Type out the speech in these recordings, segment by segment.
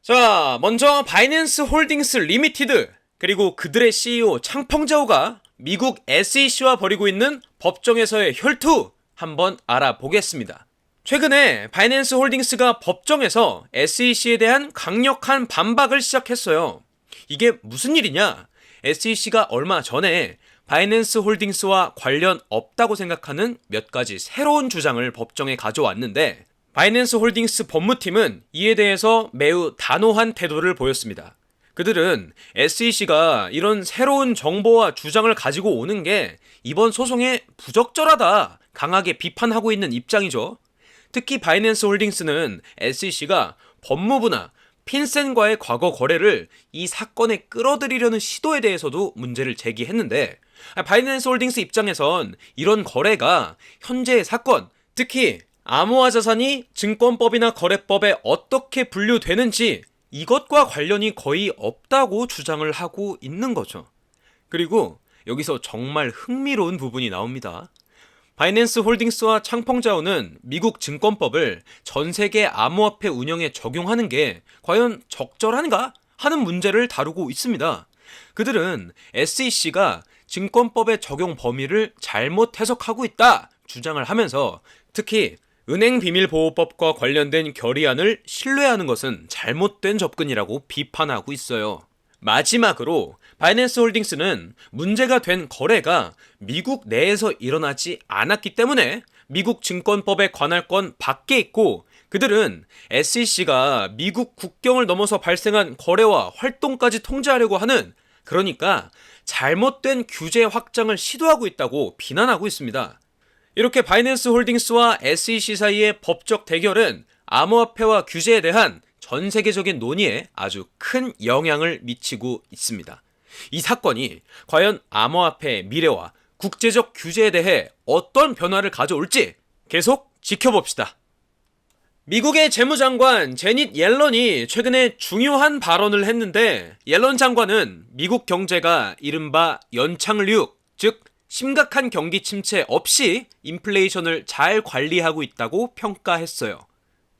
자, 먼저 바이낸스 홀딩스 리미티드 그리고 그들의 CEO 창펑자오가 미국 SEC와 벌이고 있는 법정에서의 혈투 한번 알아보겠습니다. 최근에 바이낸스 홀딩스가 법정에서 SEC에 대한 강력한 반박을 시작했어요. 이게 무슨 일이냐? SEC가 얼마 전에 바이낸스 홀딩스와 관련 없다고 생각하는 몇 가지 새로운 주장을 법정에 가져왔는데 바이낸스 홀딩스 법무팀은 이에 대해서 매우 단호한 태도를 보였습니다. 그들은 SEC가 이런 새로운 정보와 주장을 가지고 오는 게 이번 소송에 부적절하다 강하게 비판하고 있는 입장이죠. 특히 바이낸스 홀딩스는 SEC가 법무부나 핀센과의 과거 거래를 이 사건에 끌어들이려는 시도에 대해서도 문제를 제기했는데 바이낸스 홀딩스 입장에선 이런 거래가 현재의 사건, 특히 암호화 자산이 증권법이나 거래법에 어떻게 분류되는지 이것과 관련이 거의 없다고 주장을 하고 있는 거죠. 그리고 여기서 정말 흥미로운 부분이 나옵니다. 바이낸스 홀딩스와 창펑자오는 미국 증권법을 전 세계 암호화폐 운영에 적용하는 게 과연 적절한가 하는 문제를 다루고 있습니다. 그들은 SEC가 증권법의 적용 범위를 잘못 해석하고 있다 주장을 하면서 특히 은행비밀보호법과 관련된 결의안을 신뢰하는 것은 잘못된 접근이라고 비판하고 있어요. 마지막으로 바이낸스 홀딩스는 문제가 된 거래가 미국 내에서 일어나지 않았기 때문에 미국 증권법의 관할권 밖에 있고 그들은 SEC가 미국 국경을 넘어서 발생한 거래와 활동까지 통제하려고 하는, 그러니까 잘못된 규제 확장을 시도하고 있다고 비난하고 있습니다. 이렇게 바이낸스 홀딩스와 SEC 사이의 법적 대결은 암호화폐와 규제에 대한 전 세계적인 논의에 아주 큰 영향을 미치고 있습니다. 이 사건이 과연 암호화폐의 미래와 국제적 규제에 대해 어떤 변화를 가져올지 계속 지켜봅시다. 미국의 재무장관 제닛 옐런이 최근에 중요한 발언을 했는데, 옐런 장관은 미국 경제가 이른바 연착륙, 즉 심각한 경기 침체 없이 인플레이션을 잘 관리하고 있다고 평가했어요.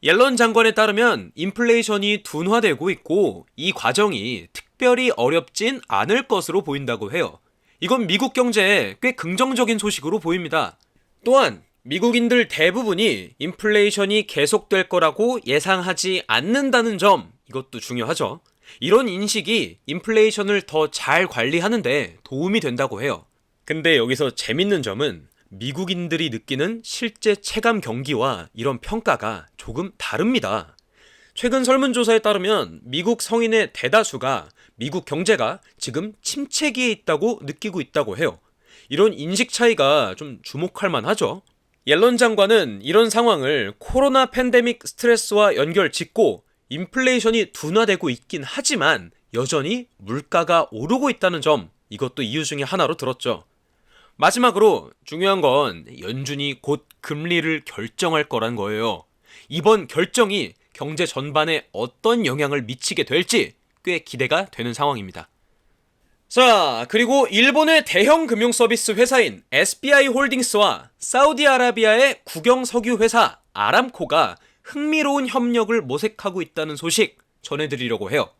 옐런 장관에 따르면 인플레이션이 둔화되고 있고 이 과정이 특별히 어렵진 않을 것으로 보인다고 해요. 이건 미국 경제에 꽤 긍정적인 소식으로 보입니다. 또한 미국인들 대부분이 인플레이션이 계속될 거라고 예상하지 않는다는 점, 이것도 중요하죠. 이런 인식이 인플레이션을 더 잘 관리하는데 도움이 된다고 해요. 근데 여기서 재밌는 점은 미국인들이 느끼는 실제 체감 경기와 이런 평가가 조금 다릅니다. 최근 설문조사에 따르면 미국 성인의 대다수가 미국 경제가 지금 침체기에 있다고 느끼고 있다고 해요. 이런 인식 차이가 좀 주목할 만하죠. 옐런 장관은 이런 상황을 코로나 팬데믹 스트레스와 연결 짓고 인플레이션이 둔화되고 있긴 하지만 여전히 물가가 오르고 있다는 점, 이것도 이유 중에 하나로 들었죠. 마지막으로 중요한 건 연준이 곧 금리를 결정할 거란 거예요. 이번 결정이 경제 전반에 어떤 영향을 미치게 될지 꽤 기대가 되는 상황입니다. 자, 그리고 일본의 대형 금융 서비스 회사인 SBI 홀딩스와 사우디아라비아의 국영 석유 회사 아람코가 흥미로운 협력을 모색하고 있다는 소식 전해드리려고 해요.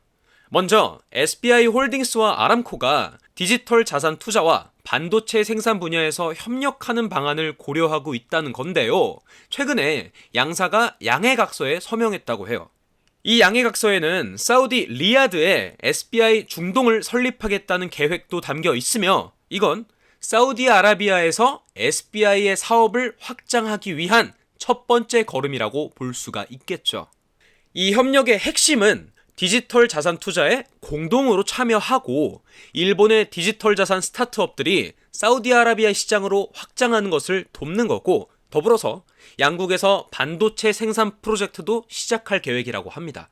먼저 SBI 홀딩스와 아람코가 디지털 자산 투자와 반도체 생산 분야에서 협력하는 방안을 고려하고 있다는 건데요. 최근에 양사가 양해각서에 서명했다고 해요. 이 양해각서에는 사우디 리야드에 SBI 중동을 설립하겠다는 계획도 담겨 있으며 이건 사우디아라비아에서 SBI의 사업을 확장하기 위한 첫 번째 걸음이라고 볼 수가 있겠죠. 이 협력의 핵심은 디지털 자산 투자에 공동으로 참여하고 일본의 디지털 자산 스타트업들이 사우디아라비아 시장으로 확장하는 것을 돕는 거고, 더불어서 양국에서 반도체 생산 프로젝트도 시작할 계획이라고 합니다.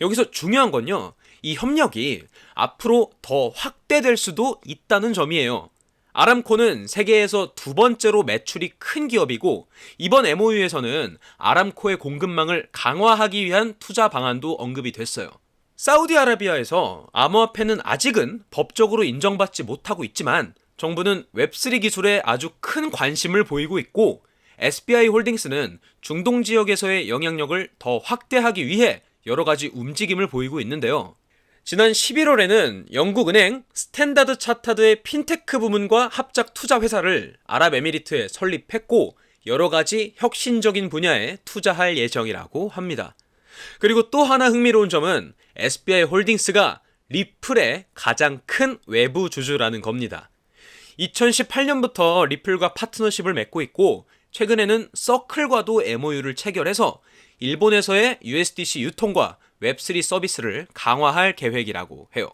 여기서 중요한 건요, 이 협력이 앞으로 더 확대될 수도 있다는 점이에요. 아람코는 세계에서 두 번째로 매출이 큰 기업이고 이번 MOU에서는 아람코의 공급망을 강화하기 위한 투자 방안도 언급이 됐어요. 사우디아라비아에서 암호화폐는 아직은 법적으로 인정받지 못하고 있지만 정부는 웹3 기술에 아주 큰 관심을 보이고 있고 SBI 홀딩스는 중동 지역에서의 영향력을 더 확대하기 위해 여러 가지 움직임을 보이고 있는데요. 지난 11월에는 영국은행 스탠다드 차타드의 핀테크 부문과 합작 투자 회사를 아랍에미리트에 설립했고 여러 가지 혁신적인 분야에 투자할 예정이라고 합니다. 그리고 또 하나 흥미로운 점은 SBI 홀딩스가 리플의 가장 큰 외부 주주라는 겁니다. 2018년부터 리플과 파트너십을 맺고 있고 최근에는 서클과도 MOU를 체결해서 일본에서의 USDC 유통과 웹3 서비스를 강화할 계획이라고 해요.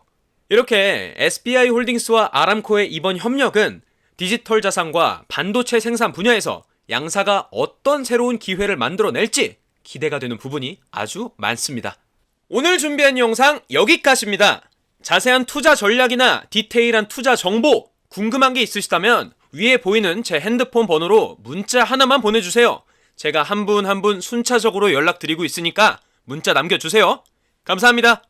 이렇게 SBI 홀딩스와 아람코의 이번 협력은 디지털 자산과 반도체 생산 분야에서 양사가 어떤 새로운 기회를 만들어낼지 기대가 되는 부분이 아주 많습니다. 오늘 준비한 영상 여기까지입니다. 자세한 투자 전략이나 디테일한 투자 정보 궁금한 게 있으시다면 위에 보이는 제 핸드폰 번호로 문자 하나만 보내주세요. 제가 한 분 한 분 순차적으로 연락드리고 있으니까 문자 남겨주세요. 감사합니다.